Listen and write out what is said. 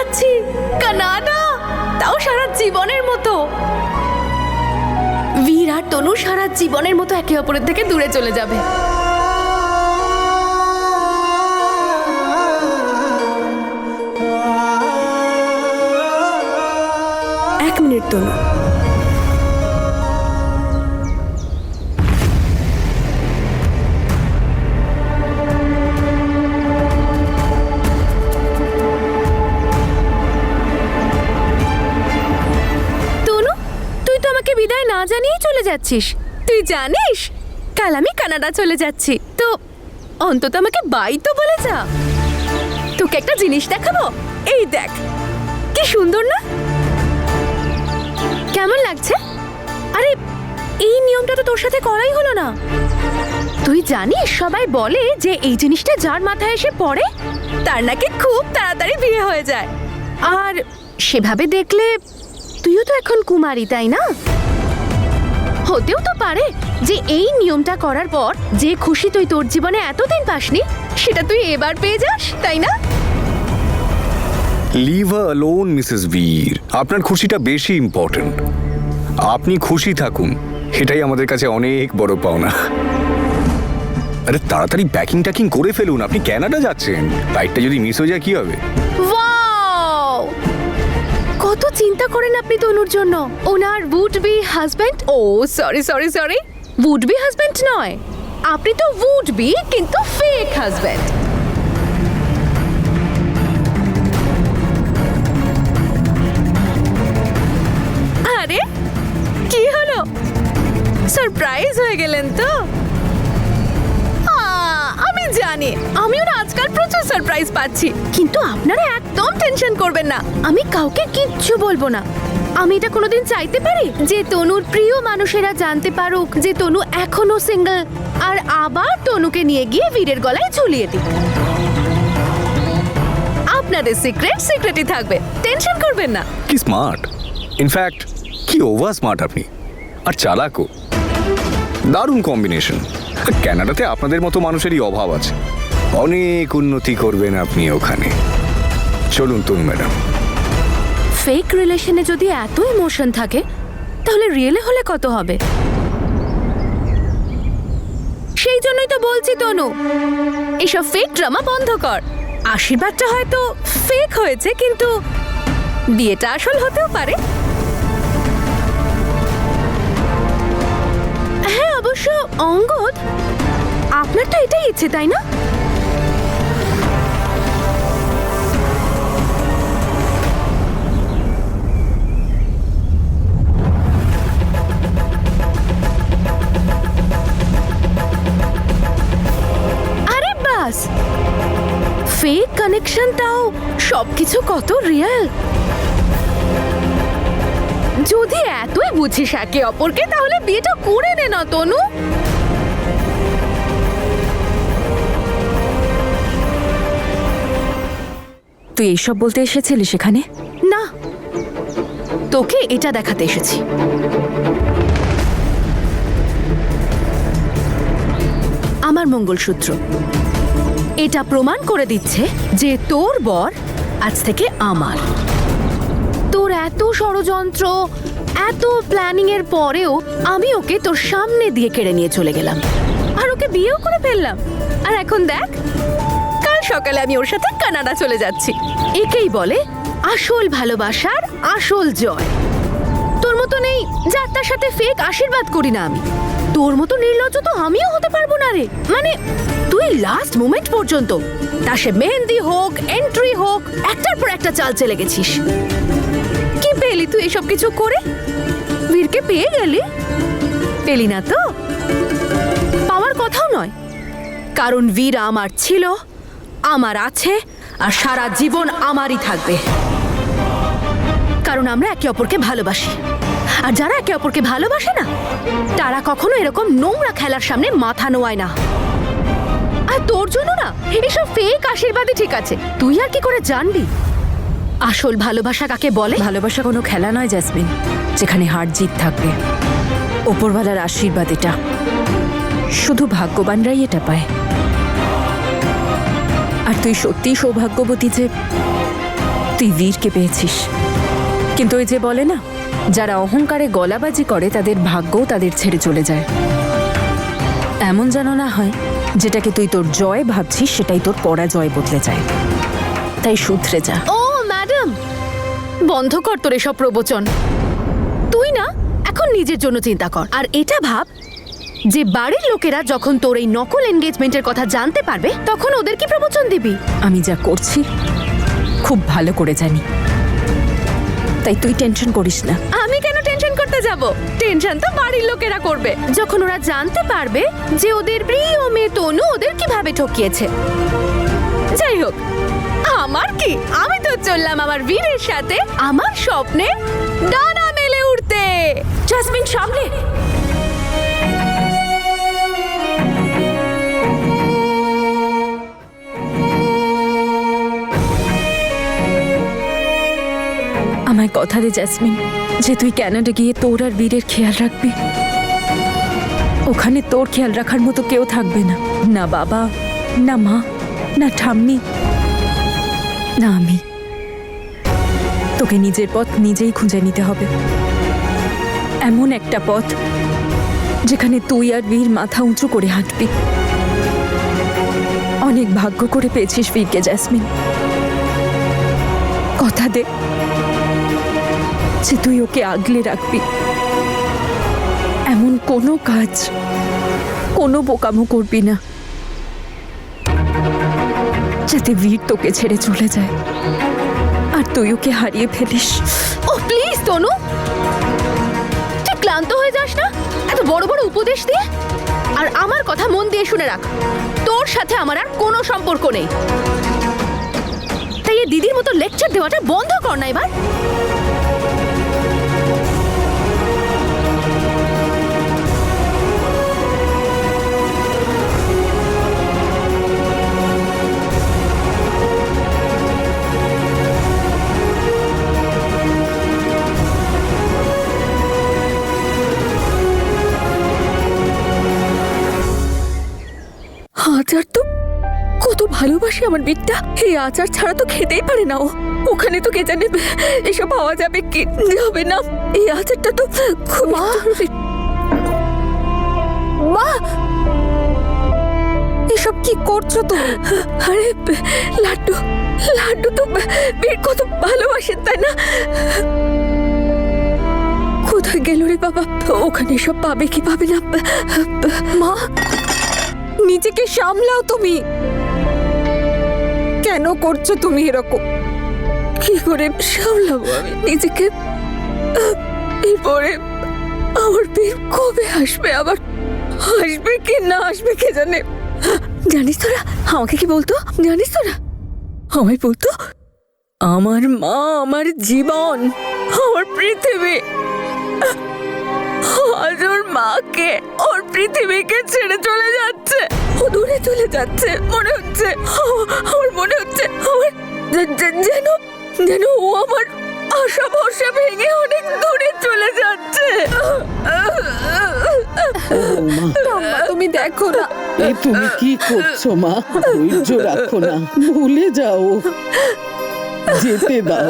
যাচ্ছি কানাডা, তাও সারা জীবনের মতো। বীর আর তনু সারা জীবনের মতো একে অপরের থেকে দূরে চলে যাবে। এক মিনিট তনু, বিদায় না জানিয়ে চলে যাচ্ছিস। তুই জানিস কাল আমি কানাডা চলে যাচ্ছি, তো অন্তত আমাকে বাই তো বলে যা। তোকে একটা জিনিস দেখাবো, এই দেখ কি সুন্দর না? কেমন লাগছে? আরে এই নিয়মটা তো তোর সাথে করাই হলো না। তুই জানিস সবাই বলে যে এই জিনিসটা যার মাথায় এসে পড়ে তার নাকি খুব তাড়াতাড়ি বিয়ে হয়ে যায়। আর সেভাবে দেখলে তুইও তো এখন কুমারী, তাই না? হতেও তো পারে যে এই নিয়মটা করার পর যে খুশি তুই তোর জীবনে এতদিন পাসনি সেটা তুই এবার পেয়ে যাস, তাই না? লিভ হার অ্যালোন মিসেস বীর। আপনার খুশিটা বেশি ইম্পর্ট্যান্ট। আপনি খুশি থাকুন, এটাই আমাদের কাছে অনেক বড় পাওনা। আরে তাড়াতাড়ি প্যাকিং ট্যাকিং করে ফেলুন, আপনি কানাডা যাচ্ছেন। ফ্লাইটটা যদি মিস হয়ে যায় কি হবে? ওয়াও, কত চিন্তা করেন আপনি তনুর জন্য। ওনার would be husband, oh sorry sorry sorry, would be husband নয়, আপনি তো উড বি কিন্তু ফেক হাজবেন্ড। আরে কি হলো, সারপ্রাইজ হয়ে গেলেন তো? আমি জানি, আমিও না আজকাল প্রচুর সারপ্রাইজ পাচ্ছি, কিন্তু আপনারা একদম টেনশন করবেন না, আমি কাউকে কিচ্ছু বলবো না। আমি এটা কোনোদিন চাইতে পারি যে তনুর প্রিয় মানুষেরা জানতে পারুক যে তনু এখনো সিঙ্গেল, আর আবার তনুকে নিয়ে গিয়ে বীরের গলায় ঝুলিয়ে দিই। আপনাদের সিক্রেট সিক্রেটই থাকবে, টেনশন করবেন না। কি স্মার্ট, ইনফ্যাক্ট কি ওভার স্মার্ট আপনি, আর চালাকও। দারুণ কম্বিনেশন। কানাডাতে আপনাদের মতো মানুষেরই অভাব আছে, অনেক উন্নতি করবেন আপনি ওখানে। চলুন তনু ম্যাডাম। ফেক রিলেশনে যদি এত ইমোশন থাকে তাহলে রিয়েলে হলে কত হবে? সেই জন্যই তো বলছি তনু, এসব ফেক ড্রামা বন্ধ কর। আশীর্বাদটা হয়তো ফেক হয়েছে, কিন্তু বিয়েটা আসল হতেও পারে। হ্যাঁ অবশ্য অঙ্গদ, আপনার তো এটাই ইচ্ছে, তাই না? আরে বাস, ফেক কানেকশন, তাও সবকিছু কত রিয়েল। যদি এতই বুঝিস একে অপরকে তাহলে বিয়েটা করে নে না তনু। তুই এইসব বলতে এসেছিলি সেখানে? না, তোকে এটা দেখাতে এসেছি। আমার মঙ্গলসূত্র এটা প্রমাণ করে দিচ্ছে যে তোর বর আজ থেকে আমার। তোর এত ষড়যন্ত্র, এত প্ল্যানিং এর পরেও আমি ওকে তোর সামনে দিয়ে কেড়ে নিয়ে চলে গেলাম, আর ওকে বিয়েও করে ফেললাম। আর এখন দেখ, কাল সকালে আমি ওর সাথে কানাডা চলে যাচ্ছি। একেই বলে আসল ভালোবাসার আসল জয়। তোর মতো নেই যার তার সাথে ফেক আশীর্বাদ করি না আমি। তোর মতো নির্লজ্জ তো আমিও হতে পারবো না রে। মানে তুই লাস্ট মোমেন্ট পর্যন্ত, তা সে মেহেন্দি হোক, এন্ট্রি হোক, একটার পর একটা চাল চলে গেছিস। কি পেলি তুই এসব কিছু করে? বীরকে পেয়ে গেলি? পেলি না তো, পাওয়ার কথাও নয়, কারণ বীর আমার ছিল, আমার আছে, আর সারা জীবন আমারই থাকবে। কারণ আমরা একে অপরকে ভালোবাসি, আর যারা একে অপরকে ভালোবাসে না তারা কখনো এরকম নোংরা খেলার সামনে মাথা নোয়ায় না। আর তোর জন্য না এসব ফেক আশীর্বাদই ঠিক আছে। তুই আর কি করে জানবি আসল ভালোবাসা কাকে বলে? ভালোবাসা কোনো খেলা নয় জেসমিন, যেখানে হার জিত থাকবে। ওপরওয়ালার আশীর্বাদ এটা, শুধু ভাগ্যবানরাই এটা পায়। আর তুই সত্যিই সৌভাগ্যবতী যে তুই তুই বীরকে পেয়েছিস, কিন্তু ওই যে বলে না, যারা অহংকারে গলাবাজি করে তাদের ভাগ্যও তাদের ছেড়ে চলে যায়। এমন যেন না হয় যেটাকে তুই তোর জয় ভাবছিস সেটাই তোর পরাজয় বদলে যায়। তাই শুধরে যা। ও ম্যাডাম, বন্ধ কর তোর এসব প্রবচন। তুই না এখন নিজের জন্য চিন্তা কর, আর এটা ভাব যে বাড়ির লোকেরা যখন তোর এই নকল এনগেজমেন্টের কথা জানতে পারবে তখন ওদের কি প্রবচন দিবি? আমি যা করছি খুব ভালো করে জানি, তাই তুই টেনশন করিস না। আমি কেন টেনশন করতে যাব? টেনশন তো বাড়ির লোকেরা করবে যখন ওরা জানতে পারবে যে ওদের প্রিয় মেয়ে তনু ওদের কিভাবে ঠকিয়েছে। যাই হোক, আমার কি, আমি তো চললাম আমার বীরের সাথে আমার স্বপ্নে ডানা মেলে উঠতে। জাসমিন, সামনে। আমায় কথা দে জাসমিন, যে তুই ক্যানাডা গিয়ে তোর আর বীরের খেয়াল রাখবি। ওখানে তোর খেয়াল রাখার মতো কেউ থাকবে না, না বাবা, না মা, না ঠাম্মি, না আমি। তোকে নিজের পথ নিজেই খুঁজে নিতে হবে, এমন একটা পথ যেখানে তুই আর বীর মাথা উঁচু করে হাঁটবি। অনেক ভাগ্য করে পেয়েছিস বীরকে জাসমিন, কথা দে যে তুই ওকে আগলে রাখবি। এমন কোনো কাজ, কোনো বোকামো করবি না যাতে বীর তোকে ছেড়ে চলে যায় আর তুই ওকে হারিয়ে ফেলিস। ও প্লিজ তনু, তুই ক্লান্ত হয়ে যাস না এত বড় বড় উপদেশ দিয়ে? আর আমার কথা মন দিয়ে শুনে রাখ, তোর সাথে আমার আর কোনো সম্পর্ক নেই। তাই এই দিদির মতো লেকচার দেওয়াটা বন্ধ কর না এবার। আচার তো কত ভালোবাসে আমার বিটটা, এই আচার ছাড়া তো খেতেই পারে না ও। ওখানে তো কে জানে এসব পাওয়া যাবে কি যাবে না। এই আচারটা তো খুব জরুরি। মা, এসব কি করছো তুমি? আরে লাড্ডু, লাড্ডু তো বীর কত ভালোবাসেন তাই না? কোথায় গেল রে বাবা? ওখানে এসব পাবে কি পাবে না? মা, নিজেকে সামলাও তুমি। কেন করছো তুমি এরকম? কি করে সামলাবো আমি নিজেকে? এরপরে আমার বীর কবে আসবে? আবার আসবে কি না আসবে কে জানে। জানিস তোরা আমাকে কি বলতো? জানিস তোরা আমায় বলতো আমার মা আমার জীবন, আমার পৃথিবী। আজ ওর মাকে, ওর পৃথিবীকে ছেড়ে চলে যাচ্ছে, ও দূরে চলে যাচ্ছে। মনে হচ্ছে, আমার মনে হচ্ছে আমার যেন যেন ও আমার আশা ভরসা ভেঙে অনেক দূরে চলে যাচ্ছে। তুমি দেখো না। তুমি কি করছো মা? ধৈর্য রাখো না, ভুলে যাও, যেতে দাও।